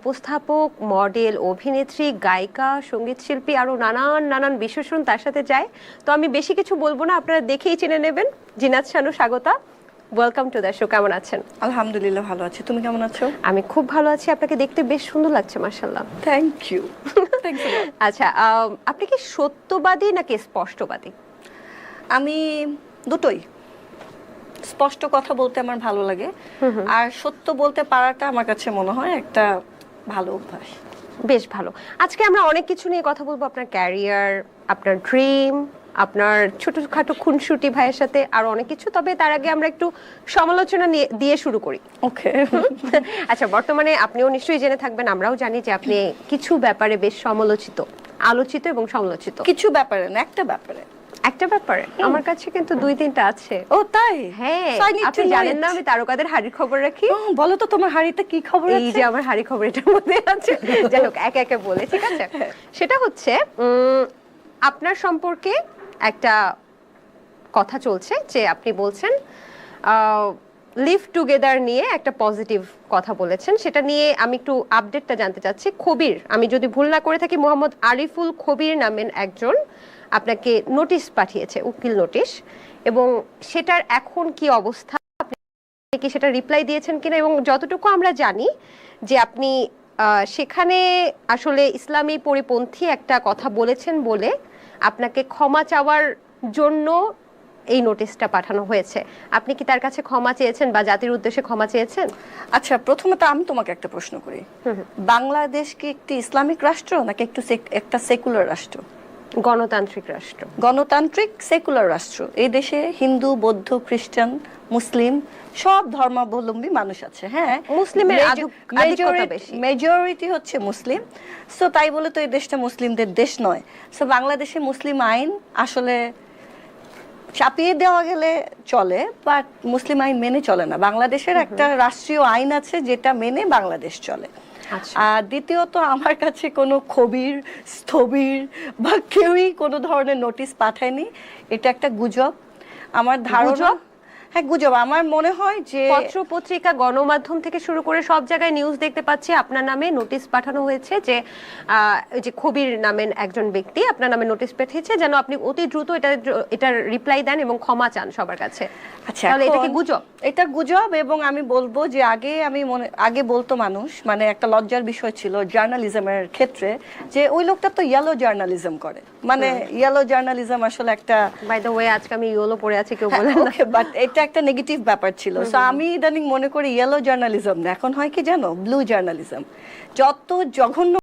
উপস্থাপক, মডেল, অভিনেত্রী, গায়িকা, সঙ্গীত শিল্পী, আরো নানান নানান বিশেষণ তার সাথে যায়। তো আমি বেশি কিছু বলবো না, আপনারা দেখেই চিনে নেবেন। Zinat Shanu, Swagata, welcome to the show. কেমন আছেন? আলহামদুলিল্লাহ ভালো আছি, তুমি কেমন আছো? আমি খুব ভালো আছি, আপনাকে দেখতে বেশ সুন্দর লাগছে, মাশাআল্লাহ। Thank you. আচ্ছা, আপনি কি সত্যবাদী নাকি স্পষ্টবাদী? আমি দুটোই। স্পষ্ট কথা বলতে আমার ভালো লাগে, আর সত্য বলতে পারাটা আমার কাছে মনে হয় একটা ভালো অভ্যাস। বেশ ভালো। আজকে আমরা অনেক কিছু নিয়ে কথা বলবো, আপনার ক্যারিয়ার, আপনার ড্রিম, আপনার ছোটখাটো খুনসুটি ভাইয়ের সাথে আরো অনেক কিছু। তবে তার আগে আমরা একটু সমালোচনা দিয়ে শুরু করি। ওকে। আচ্ছা, বর্তমানে আপনিও নিশ্চয়ই জেনে থাকবেন, আমরাও জানি যে আপনি কিছু ব্যাপারে বেশ সমালোচিত, আলোচিত এবং সমালোচিত। কিছু ব্যাপারে না, একটা ব্যাপারে। একটা ব্যাপারে আমার কাছে কিন্তু দুই তিনটা আছে। ও তাই? হ্যাঁ, So I need আপনি to know জানেন it. না আমি তারকাদের হাড়ির খবর রাখি? বলো তো তোমার হাড়িতে কি খবর আছে? এই যে আমার হাড়ি খবর এটার মধ্যে আছে। যাই হোক, একে একে বলে, ঠিক আছে? সেটা হচ্ছে আপনার সম্পর্কে একটা কথা চলছে যে আপনি বলছেন লিভ টুগেদার নিয়ে একটা পজিটিভ কথা বলেছেন। সেটা নিয়ে আমি একটু আপডেটটা জানতে চাচ্ছি। খবির, আমি যদি ভুল না করে থাকি, মোহাম্মদ আরিফুল খবির নামের একজন আপনাকে নোটিশ পাঠিয়েছে, উকিল নোটিশ, এবং সেটার এখন কি অবস্থা, আপনি কি সেটা রিপ্লাই দিয়েছেন কিনা? এবং যতটুকু আমরা জানি যে আপনি সেখানে আসলে ইসলামী পরিপন্থী একটা কথা বলেছেন বলে আপনাকে ক্ষমা চাওয়ার জন্য এই নোটিশটা পাঠানো হয়েছে। আপনি কি তার কাছে ক্ষমা চেয়েছেন বা জাতির উদ্দেশ্যে ক্ষমা চেয়েছেন? আচ্ছা, প্রথমত আমি তোমাকে একটা প্রশ্ন করি। বাংলাদেশ কি একটি ইসলামিক রাষ্ট্র নাকি একটা সেকুলার রাষ্ট্র? গণতান্ত্রিক রাষ্ট্র। গণতান্ত্রিক সেকুলার রাষ্ট্র। এই দেশে হিন্দু, বৌদ্ধ, খ্রিস্টান, মুসলিম সব ধর্মাবলম্বী মানুষ আছে। হ্যাঁ, মুসলিমের আধিক্যতা বেশি, মেজরিটি হচ্ছে মুসলিম। সো তাই বলে তো এই দেশটা মুসলিমদের দেশ নয়। সো বাংলাদেশে মুসলিম আইন আসলে চাপিয়ে দেওয়া গেলে চলে, বাট মুসলিম আইন মেনে চলে না। বাংলাদেশের একটা রাষ্ট্রীয় আইন আছে যেটা মেনে বাংলাদেশ চলে। আর দ্বিতীয়ত, আমার কাছে কোনো খবির, স্থবির বা কেউই কোনো ধরনের নোটিশ পাঠায়নি। এটা একটা গুজব। আমার ধারণা, হ্যাঁ গুজব। আমার মনে হয় যে পত্র পত্রিকা, গণমাধ্যম থেকে শুরু করে সব জায়গায় নিউজ দেখতে পাচ্ছি আপনার নামে নোটিশ পাঠানো হয়েছে, যে ওই যে খবির নামের একজন ব্যক্তি আপনার নামে নোটিশ পাঠিয়েছে যেন আপনি অতি দ্রুত এটার রিপ্লাই দেন এবং ক্ষমা চান সবার কাছে। আচ্ছা, তাহলে এটা কি গুজব? এটা গুজব। এবং আমি বলবো যে আগে বলতো মানুষ, মানে একটা লজ্জার বিষয় ছিল জার্নালিজমের ক্ষেত্রে, যে ওই লোকটা তো ইয়েলো জার্নালিজম করে। মানে ইয়েলো জার্নালিজম আসলে একটা, বাই দ্য ওয়ে আজকে আমি ইয়েলো পরে আছি, কেউ বলে না, বাট এটা একটা নেগেটিভ ব্যাপার ছিল। সো আমি ইদানিং মনে করি ইয়েলো জার্নালিজম না, এখন হয় কি জানো, ব্লু জার্নালিজম। যত জঘন্য